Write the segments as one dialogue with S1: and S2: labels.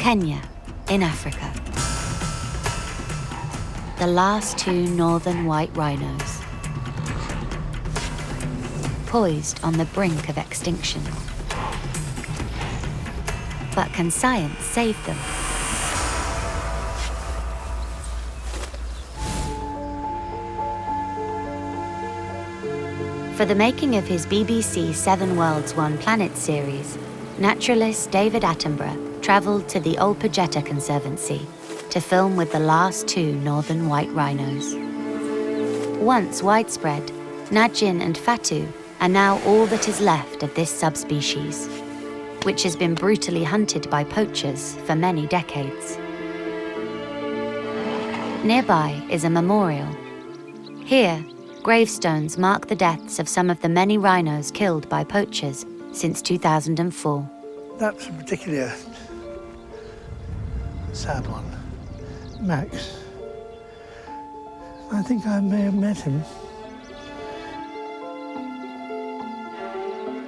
S1: Kenya, in Africa. The last two northern white rhinos, poised on the brink of extinction. But can science save them? For the making of his BBC 7 Worlds, 1 Planet series, naturalist David Attenborough travelled to the Olpejeta Conservancy to film with the last two northern white rhinos. Once widespread, Najin and Fatu are now all that is left of this subspecies, which has been brutally hunted by poachers for many decades. Nearby is a memorial. Here, gravestones mark the deaths of some of the many rhinos killed by poachers since 2004.
S2: That's particularly a sad one. Max. I think I may have met him.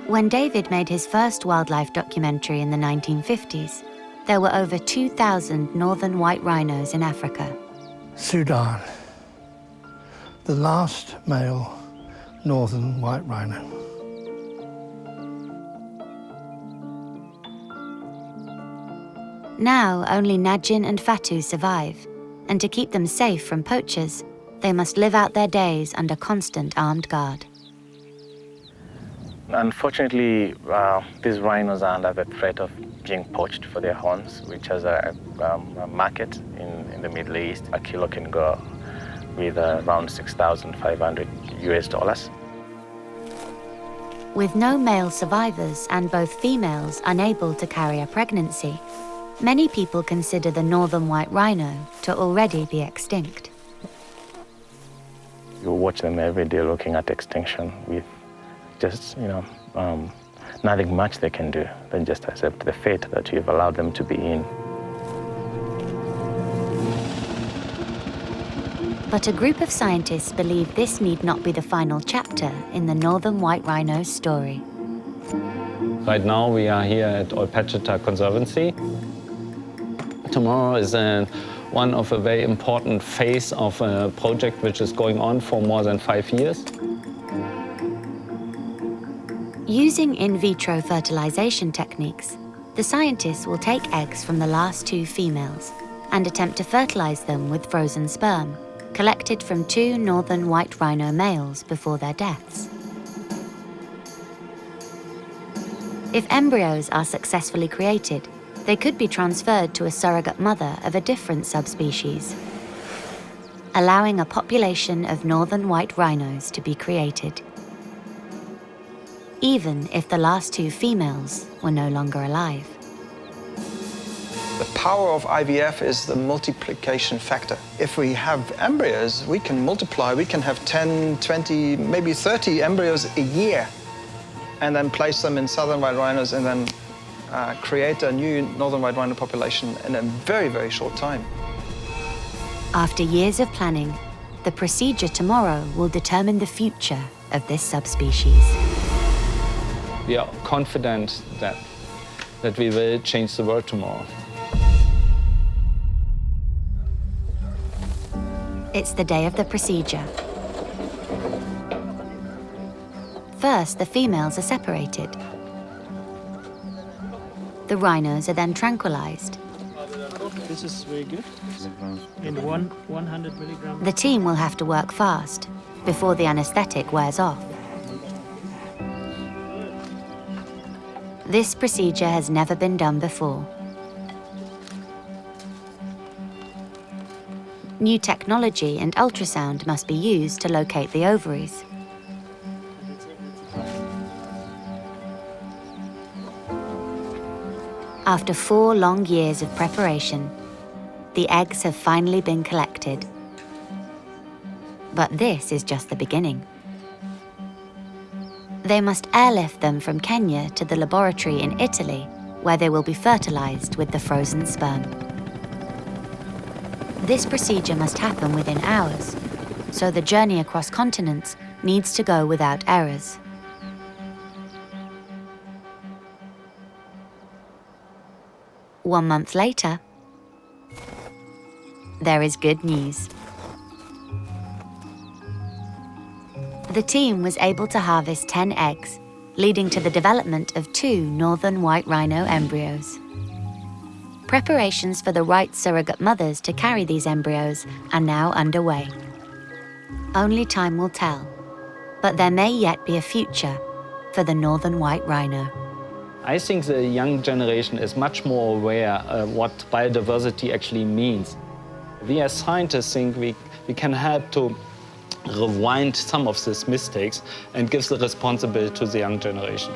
S1: When David made his first wildlife documentary in the 1950s, there were over 2,000 northern white rhinos in Africa.
S2: Sudan, the last male northern white rhino.
S1: Now only Najin and Fatu survive, and to keep them safe from poachers, they must live out their days under constant armed guard.
S3: Unfortunately, these rhinos are under the threat of being poached for their horns, which has a market in the Middle East. A kilo can go with around $6,500 US.
S1: With no male survivors and both females unable to carry a pregnancy, many people consider the northern white rhino to already be extinct.
S3: You watch them every day looking at extinction with just, nothing much they can do than just accept the fate that you've allowed them to be in.
S1: But a group of scientists believe this need not be the final chapter in the northern white rhino's story.
S4: Right now we are here at Olpejeta Conservancy. Tomorrow is one of a very important phase of a project which is going on for more than 5 years.
S1: Using in vitro fertilization techniques, the scientists will take eggs from the last two females and attempt to fertilize them with frozen sperm, collected from two northern white rhino males before their deaths. If embryos are successfully created, they could be transferred to a surrogate mother of a different subspecies, allowing a population of northern white rhinos to be created, even if the last two females were no longer alive.
S5: The power of IVF is the multiplication factor. If we have embryos, we can multiply. We can have 10, 20, maybe 30 embryos a year, and then place them in southern white rhinos and then create a new northern white rhino population in a very, very short time.
S1: After years of planning, the procedure tomorrow will determine the future of this subspecies.
S4: We are confident that we will change the world tomorrow.
S1: It's the day of the procedure. First, the females are separated. The rhinos are then tranquilized.
S6: This is very good. And 100 milligrams.
S1: The team will have to work fast before the anesthetic wears off. This procedure has never been done before. New technology and ultrasound must be used to locate the ovaries. After 4 long years of preparation, the eggs have finally been collected. But this is just the beginning. They must airlift them from Kenya to the laboratory in Italy, where they will be fertilized with the frozen sperm. This procedure must happen within hours, so the journey across continents needs to go without errors. 1 month later, there is good news. The team was able to harvest 10 eggs, leading to the development of 2 northern white rhino embryos. Preparations for the right surrogate mothers to carry these embryos are now underway. Only time will tell, but there may yet be a future for the northern white rhino.
S4: I think the young generation is much more aware of what biodiversity actually means. We as scientists think we can help to rewind some of these mistakes and give the responsibility to the young generation.